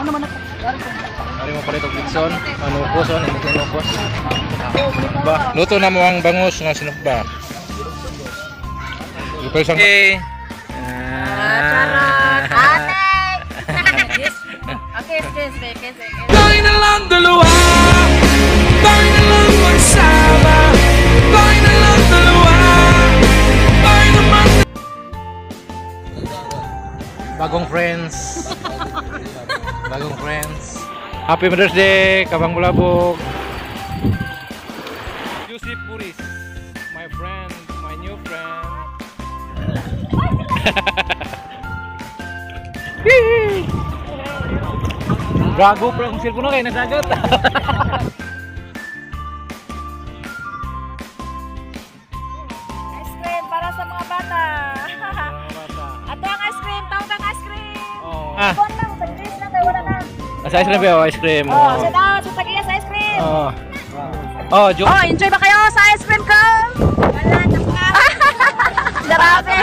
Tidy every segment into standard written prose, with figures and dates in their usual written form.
Ari mo palit og Dixon, manukos on, hindi manukos. Ba, luto na mo ang bangus nga sinugba. Lupa isang Charot! Ate! Okay, sige. Tayo na lang dalawa, tayo na lang magsama, tayo na lang dalawa, tayo naman. bagong friends. Bagong friends. Happy Mother's Day, Kabang Bulabog. Yusip Puris, my friend, my new friend. Gago pre, kung cellphone na kayo nadagat. Ice cream para sa mga bata. Ato ang ice cream, tawag ang ice cream. Ah, Bon lang, tag-dress lang tayo, wala na. sa ice cream ba? Ice cream. Oh, sit down, sa tagiya sa ice cream. Oh. Oh, joke. Oh, enjoy ba kayo sa ice cream ko? Wala na pa. Grabe.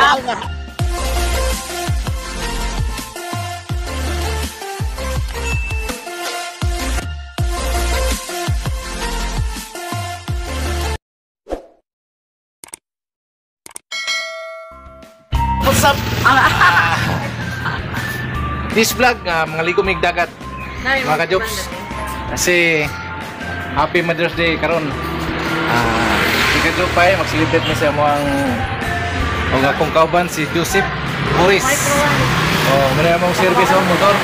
What's up? This vlog, mga ligumig dagat, mga ka-jobs. Kasi Happy Mother's Day karon. Ika-job pa mag-celebrate na siya mo ang akong kauban si Joseph Boris. Oh, muna mong service ng motor.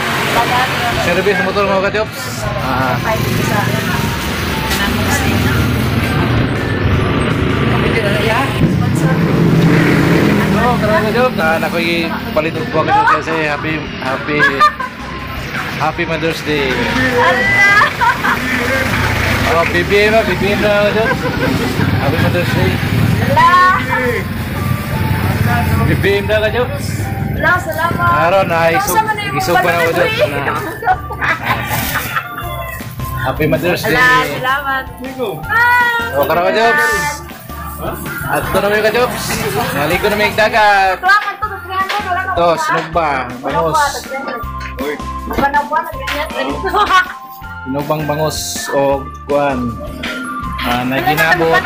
Service ng motor mga ka-jobs. No, karang job na nakoy palit og buwag kasi Happy Mother's Day. Oh, BBM na job. Happy Mother's Day. BBM na job. Salamat. Aron na isog pa na job na. Happy Mother's Day. Salamat. Oh, karang job. At ito naman yung ka-jobs. Naliko naman yung dagat. Tuwangan to, 300, wala na. Ito, sinugba. Bangus. Sinubang bangus o kuwan. Naginabot.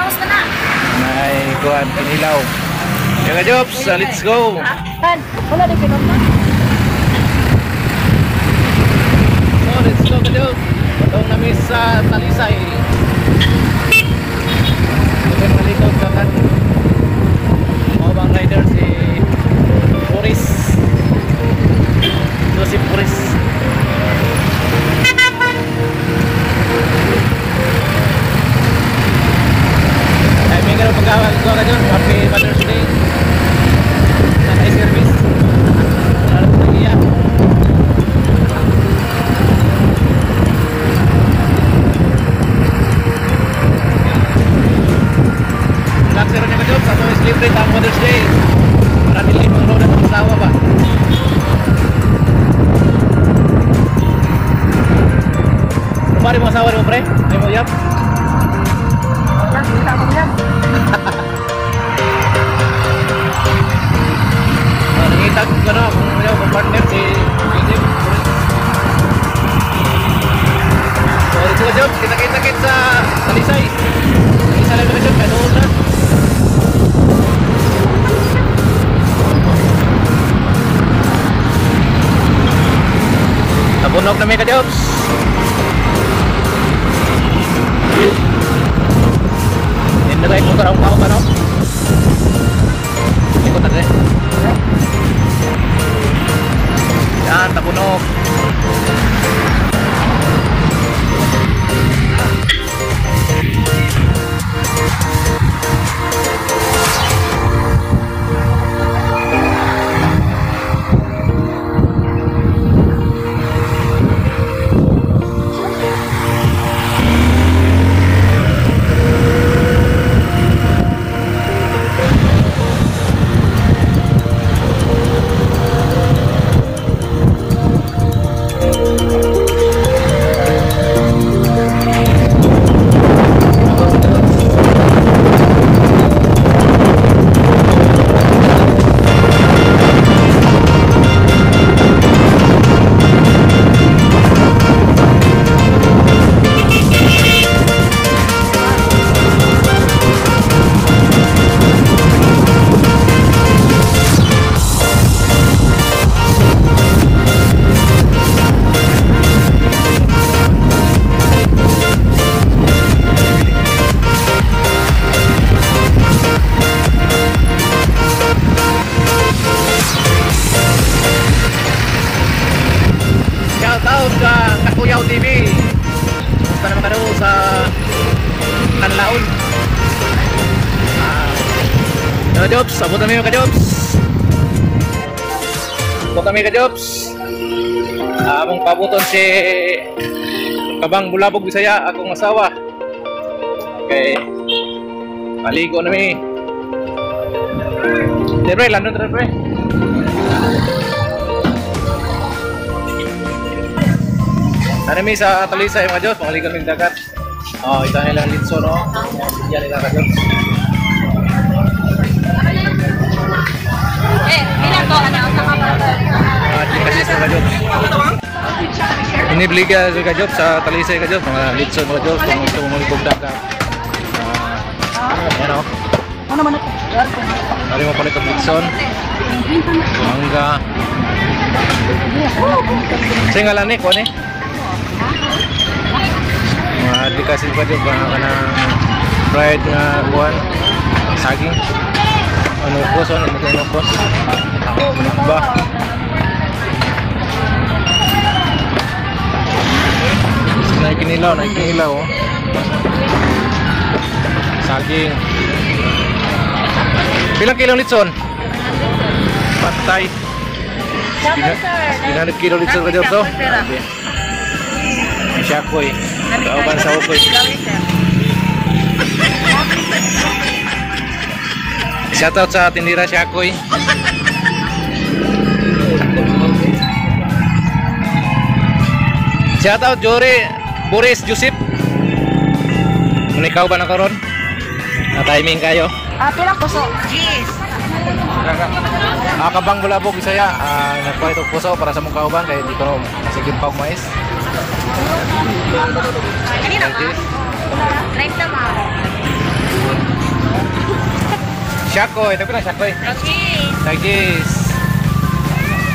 Kuwan, pinilaw. Yung ka-jobs, let's go. Wala din pinunta. So, let's go ka-jobs. Batong namin sa Talisay. Bukan malikot kan mau bang rider si Puris Joseph Puris. Ay minggu pagawal ko ka dyan. Happy Mother's Day. Sanay service. Harap lagi ya. Laksir niya ka-job sa mga celebrate ang Mother's Day. Para nilay mong roda ng asawa ba? Ano ba rin mga asawa mo pre? Ay mo yap? Nangitag ko na kung partner si Joseph. So ito ka-job, kita-kita sa Talisay. Isa lang ka-job, kaya noon na. Nabunog na may ka-jobs. Hindi na ikot karang kao pa no? Ikot na rin. Yan, nabunog. Shout sa Kakuyaw TV. Kumusta naman kayo sa Kanlaon? Jobs, abot kami ka Jobs. Abot kami ka Jobs. Among pabuton si Kabang Bulabog Bisaya, akong asawa. Okay. Maligo na mi. Pre, landon pre. Ano mi sa Talisa yung mga Diyos, maligo ng dagat. Oh, ito nilang litso, no? Yan nila ka Diyos. Kasi sa mga Diyos. Inibli ka Diyos sa Talisay ka Diyos, mga litson mga Diyos, kung gusto mong maligog dagat. Yan o. Ano man ito? Nari mo palit ang litson. Mangga. Kasi nga lang ko ni. Mga dikasin pa Diyos, baka ka ng fried nga buwan. Saging. Ano po, so ano po. Ano ba? Naikinilaw oh. Saging. Bilang kilong litson? Patay. 100 kilo litson ka Diyos, oh. Siyakoy. Kauban sa ukoy. Shoutout sa tindira Siyakoy. Shoutout Boris Joseph. Ikaw ba na karon? Na-timing kayo? Pila puso? Yes. Kabang Bulabog Bisaya, nagpalit og puso para sa mong kauban kay di ko sige pag mais. Kanina ka? Live na ba? Syakoy, ito ko na Syakoy. Cheese. Sagis.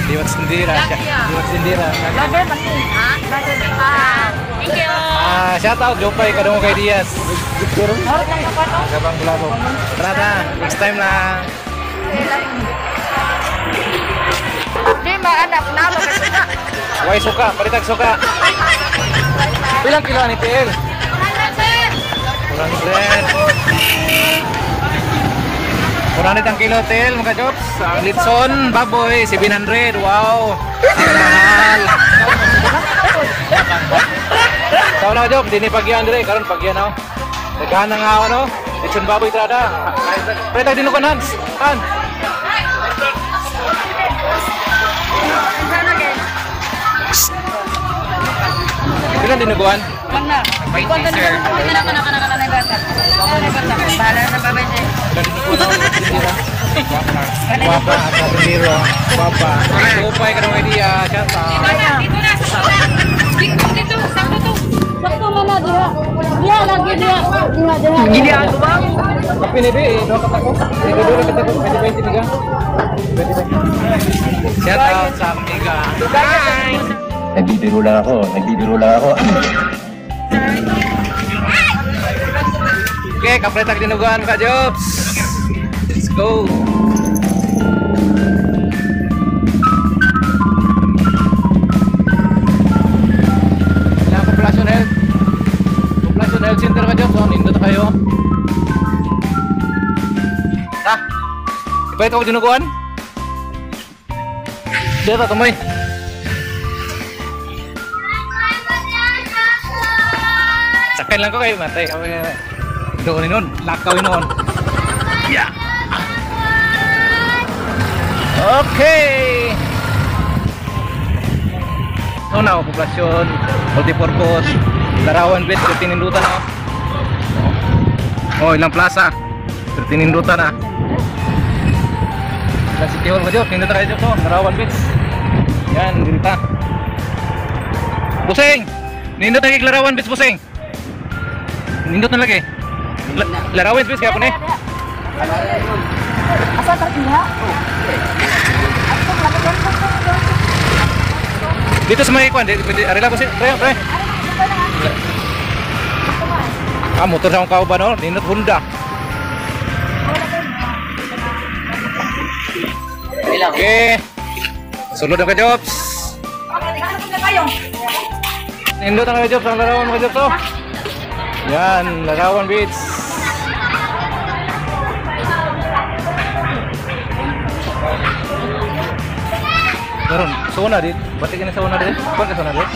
Diwat sendira. Diwat sendira. Vlogger ba siya? Ha? Vlogger ba? Thank you. Shoutout Jopay kadung kay Diaz. Harap lang ako no? Kabang Bulabog. Tara, next time lang. Di maanak na ba kasi na? Way suka, palitag suka. Pilang kilo ni PL? 400 ang kilo tel mga Jobs. Ang litson baboy 700. Wow. Ang mahal. Taw na Job, dini pagyan dire karon pagyan ako. Naghan nga ako no. Litson baboy trada. Pre tag dinukan Hans. Han. Bilang dinuguan? Mana? Ikaw na sir. Kana bata. Bahala na babay siya. Guapa, atau bendera, guapa. Upay ka ng idea, kata. Dito na. Dito. Sakto to. Sakto na na diha. Diha lagi diha. Diha. Gini ako ba? Tapi ni be, do kata ko. Ini dulu kata ko, pwede tiga. Shout out sa tiga. Bye. Nagbibiro lang ako. Okay, kapretag dinuguan ka, Jobs. Let's go. Population health center ka, Jobs. Nindot kayo. Ipa ito ko dinuguan? Dito, tumoy. Sakay lang ko kayo, matay. Doon nun, lakawin noon. Yeah. Okay. So na, populasyon, multipurpose, Larawan Beach, tinindutan na. Oh, ilang plaza, tinindutan na. Ilang City Hall ka Diyos, tinindutan kayo Diyos, oh, Larawan Beach. Yan, dirita. Buseng! Nindot na kay Larawan Beach, Buseng. Nindot na lagi. Larawan Beach kaya po ni. Asa terkiha? Dito sa may kwan, arila ko si pre. Motor sa akong kauban no, nindot Honda. Okay. Sulod ang ka Jobs. Nindot ang Jobs, ang larawan mga Jobs, oh. Yan, larawan beach. Karon, sauna dit. Batik ini sauna dit. Kuan ka sauna dit.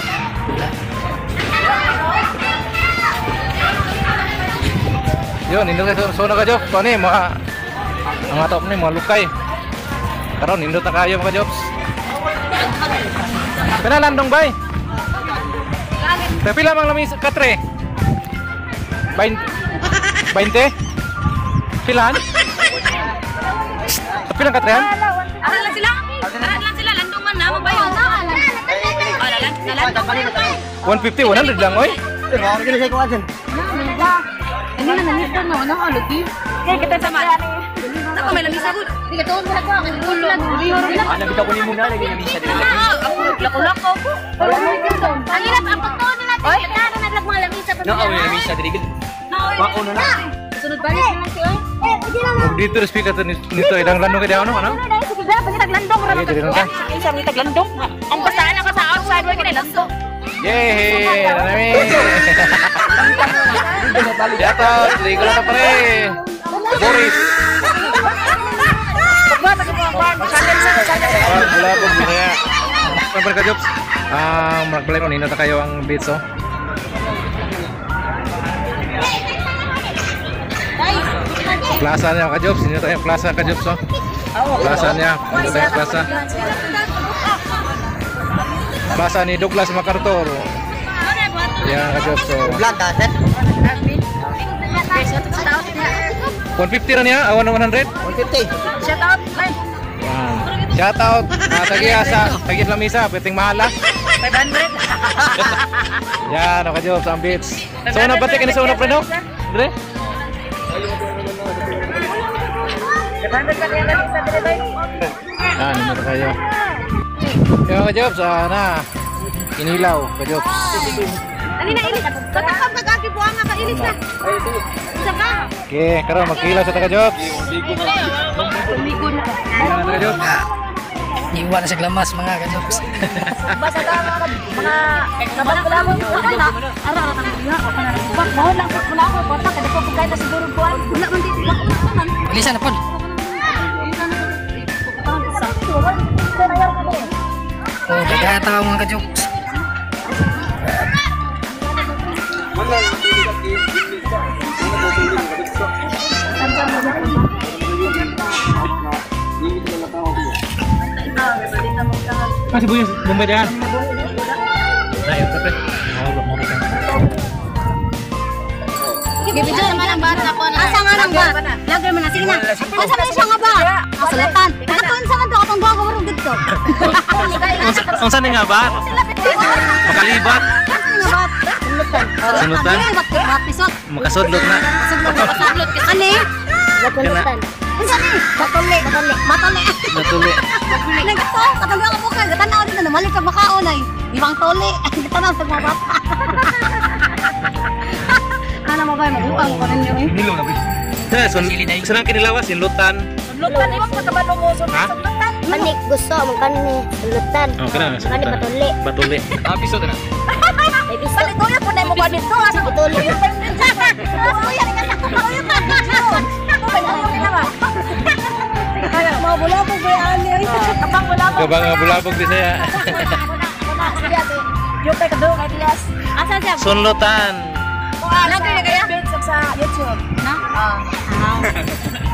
Yun, nindot ka sauna ka Jobs. Kuan ni ang atop ni mga lukay. Karon nindot na kayo mga Jobs. Pinalandong bay. Tapi lamang lamis katre. 20. Pilan? Pilan katrehan? Aral lang sila. Landong man na mo ba yun? Lalandong. 150, 100 lang oy. Ini na nito no, ano alugi? Kaya kita sama. Ako may lamisa ko. Di ka tuon mo ko ang ulo. Ana bitaw ko nimo na lagi lamisa dili. Ako lako-lako ko. Ang hirap ang pagtuon nila. Kita na naglag mga lamisa pa. No, awi lamisa dili. Wa ko na. Sunod balik na lang si oy. Pwede lang. Dito speaker to nito idang landong kay ano ano? Sige ba pag naglandong ra. Sige, dito ka. Isa mi taglandong. Ang basahan ako sa outside way kay landong. Yay! Nami. Jatuh, ligo na pre. Boris. Bulabog niya. Kabar ka Jobs. Magbalay mo nino ta kayo ang beats oh. Plaza niya ka Jobs, nino tayo plaza ka Jobs oh. Plaza niya, nino tayo plaza. Plaza ni Douglas MacArthur. Yan ka Jobs oh. 150 ra niya, awan 100. 150. Shout out. Yan. Shout out. Tagi asa, tagi lamisa, pwedeng mahala. 500. Yan, ka Jobs ang beats. So na batik ni sa una pre no? Dre? 500 ka niya lamisa dire bay. Yan, nito kayo. Yan ka Jobs, na. Inilaw ka Jobs. Ani na ilis. Katakam ka kaki buang ka ilis na. Isa ka. Okay, karon magkilaw sa ka Jobs. Ligo na. Yan ka Jobs. Iwan na sa glamas mga ka-Jobs. Basta ka mga kabal-kalamo na. Ara ka na. Bak mo lang ko na ako kontak kada ko kay na siguro buwan. Wala man dito wala man. Bilisan na pod. Oh, daghan ta mga ka-Jobs. Masih punya pembedaan. Nah, itu teh. Gibidyo naman ang bata ko na. Asa nga nang bata? Lagay mo na sige na. Asa man siya nga ba? Kasulatan. Nakatuon sa man to atong bago marong dito. Ang saan nga ba? Makalibat. Sunutan. Makasudlot na. Sudlot ka ani? Matulutan. Unsa ni? Matuli. Natuli. Nagto, katong nga mo ka, tanaw din na mali ka makaon ay. Ibang tuli. Tanaw sa mga bata. Ana mo ba mabuang ko ninyo eh? Nilo na ba? Senang kinilawas sinlutan. Sudlutan iwag pa kabalo mo sudlutan. Manik gusto mo kani sulutan. Oh, kana. Kani patuli. Batuli. Episode na. May biso. Balik ko ya punay mo ba dito asa Patuli. Kuya ni kana ko kuya pa. Ako ba na ba? Kaya mo bula ko kuya ani. Abang bula ko. Kabang bulabog di saya. Yo kay kado kay Dias. Asa siya? Sunlutan. Lagi kaya sa YouTube. Na?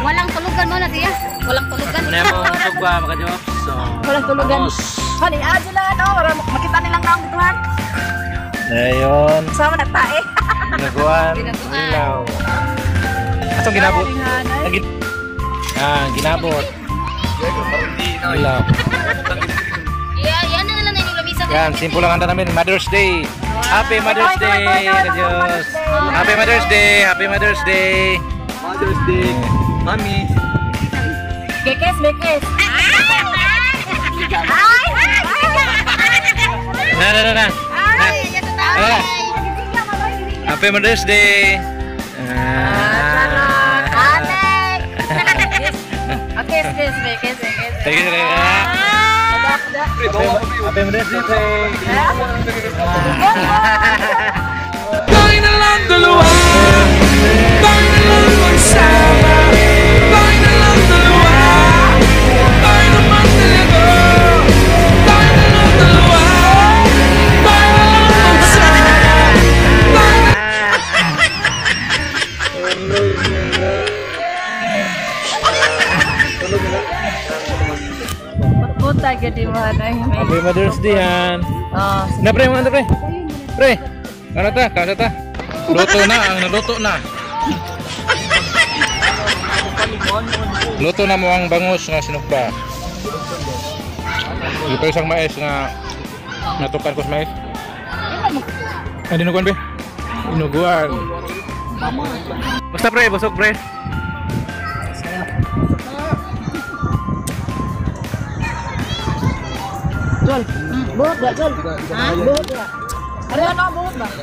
Walang tulugan mo na tiya. Walang tulugan. Ano mo tugba mga Jobs? So, Walang tulugan. vamos. Kani adila no, para makita nilang naong dituhan. Ayun. Sama nagtae. Ginaguan. Ilaw. Atong ginabot. Ginabot. Ilaw. Yan na lang yung lamisa. Yan, simple lang handa namin. Mother's Day. Happy Mother's Day, Diyos. Happy Mother's Day. Happy Mother's Day. Mother's Day. Mami. Bekes. Na. Happy Mother's Day. Bekes. Sige. Happy Mother's Day, pre. Tayo na lang dalawa, tayo na lang magsama, tayo na lang dalawa, tayo naman talaga, tayo na lang dalawa, tayo na lang magsama, tayo na... Puta gede mana ini. Happy Mother's Day, Han. Oh, Na, pre, mga pre. Pre, ano ta? Kasa ta? Luto na, ang naluto na. Luto na mo ang bangus nga sinugba. Ito isang mais nga natukan ko sa mais. Ay, dinuguan, pre. Dinuguan. Basta, pre, busog, pre. Jol. Buat gak, Jol? Hah? Buat gak? Ada apa buat bang?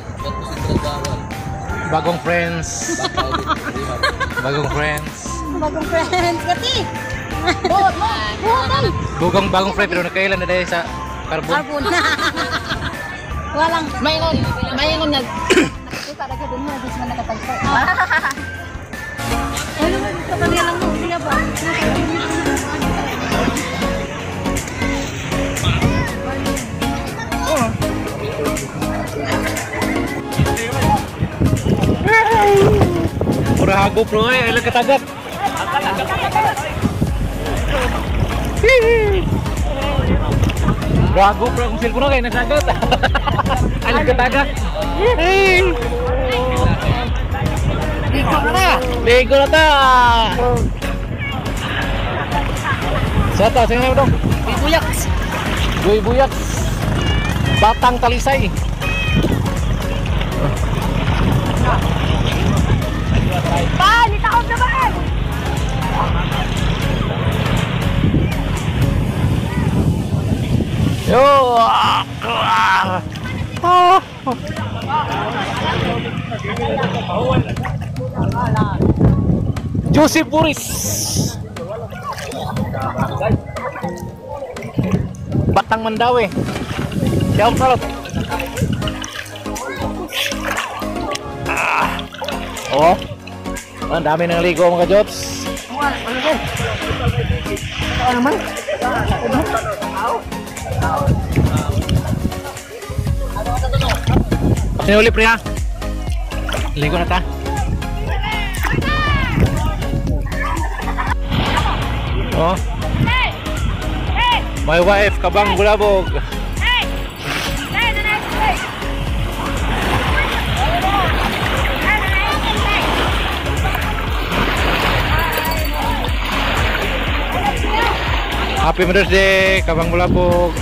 Bagong friends. Bagong friends. Bagong friends, kati. Buat, buat. Bagong friend pero nakailan na dahil sa carbon. Carbon. Walang. Maingon nag. Kita lagi dun mo, dis man nakatagpo. Ano man ito kanila lang mo, niya ba? Pura hagop bro, ilang katagat. Gago bro, kung cellphone kayo nasagot. Ilang katagat. Ligo na ta. Sata, sino na dong? Buyaks. Buyak. Batang Talisay. Pa, nitaon na ba? Yo. Joseph Boris. Batang Mandawi. Siap salot. Oh. Ang dami ng ligo mga jobs. Ano naman? Sinuli pre ha. Ligo na ta. Oh. My wife Kabang Bulabog. Happy Mother's Day, Kabang Bulabog.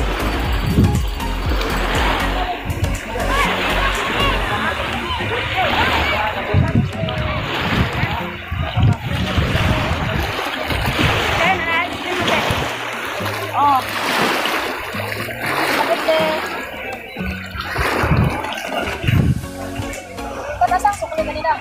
Oh. Pasang sukli kanina.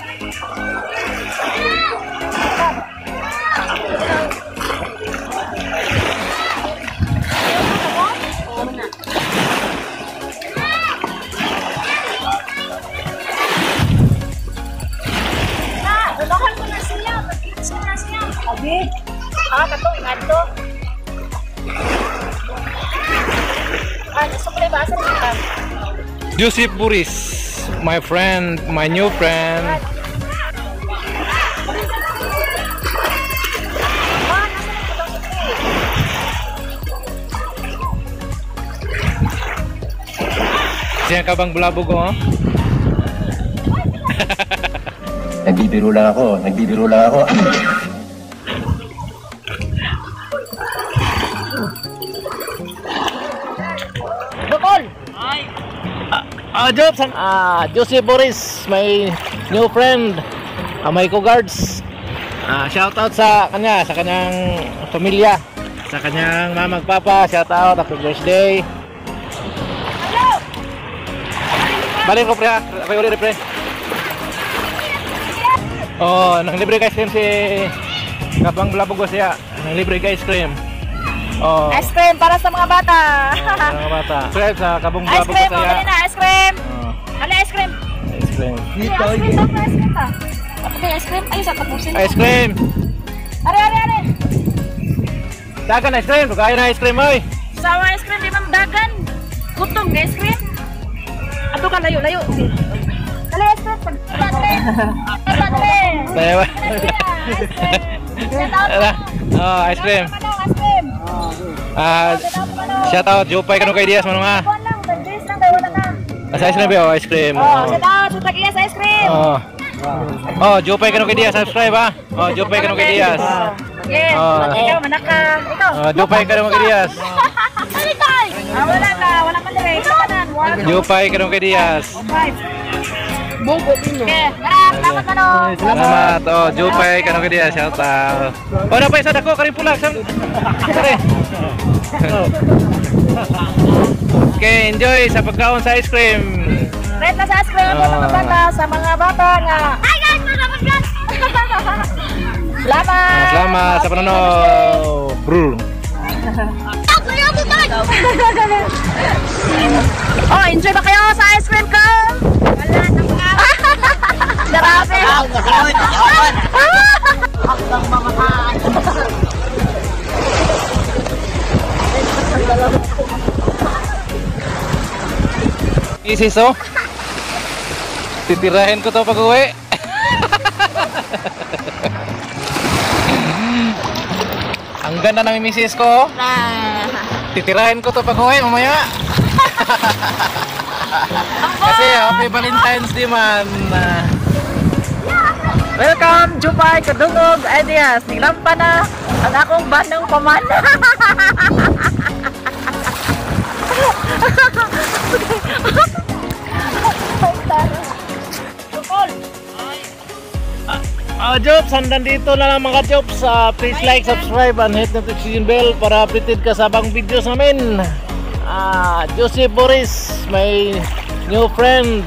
Katong adto. Sukli ba sa kita? Joseph Boris, my friend, my new friend. Siya Kabang Bulabog oh. Nagbibiro lang ako. Jobs, Joseph Boris, my new friend, my co-guards. Shout out sa kanya, sa kanyang pamilya, sa kanyang mamang papa. Shout out, happy birthday. Balik ko pre, ako ulit pre. Oh, nang libre ice cream si Kabang Bulabog siya. Nang libre ice cream. Oh. Ice cream para sa mga bata. Mga bata. Subscribe sa Kabong Ice Gabong cream, Kasaya. dali na, ice cream. Oh, Ano ice cream? ice cream. Ice cream, ice cream pa. Okay, ice cream. Ay, sa tapusin. Ice cream. Are. Dagan ice cream. Kaya na ice cream oy. Sawa ice cream, di ma'am dagan. Gutom ka ice cream. Ato ka, layo. Dali, ice cream. Padre. Tayo. Ice cream. Shout out mo. Oh, ice cream. Ice cream. Shout out Jupay kanong kay Diaz manong ha. Kuwan lang, 10 days lang, kaya wala na. Sa ice cream ice cream. Oh, shout out sa Tagias ice cream. Oh. Oh, Jupay kanong kay Diaz, subscribe ha. Oh, Jupay kanong kay Diaz. Yes, ikaw, manaka. Ikaw. Oh, Jupay kanong kay Diaz. Wala ka dire. Kanan, 1, 2, Jupay kanong kay Diaz. 5. Okay, salamat manong. Salamat. Oh, Jupay kanong kay Diaz, shout out. Oh, napay sa dako karing pulag sam. Sorry. Okay, enjoy sa pagkaon sa ice cream. Red na sa ice cream sa mga bata, sa mga bata nga. Hi guys, salamat guys. Salamat. Salamat sa panonood. Bro. Oh, enjoy ba kayo sa ice cream ko? Wala na. Grabe. Isis oh. Titirahin ko to pag uwi. Ang ganda ng misis ko. Titirahin ko to pag uwi mamaya. Kasi happy Valentine's Day man. Welcome, Jupay, Kadungog, Ideas. Niglampa na ang akong bandang paman. Jobs, hanggang dito na lang mga Jobs. Please like, subscribe, and hit notification bell para updated ka sa bang videos namin. Josie Boris, my new friend,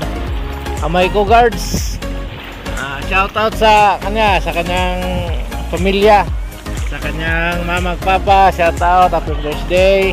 my co-guards. Shout out sa kanyang pamilya, sa kanyang mama at papa. Shout out, happy birthday.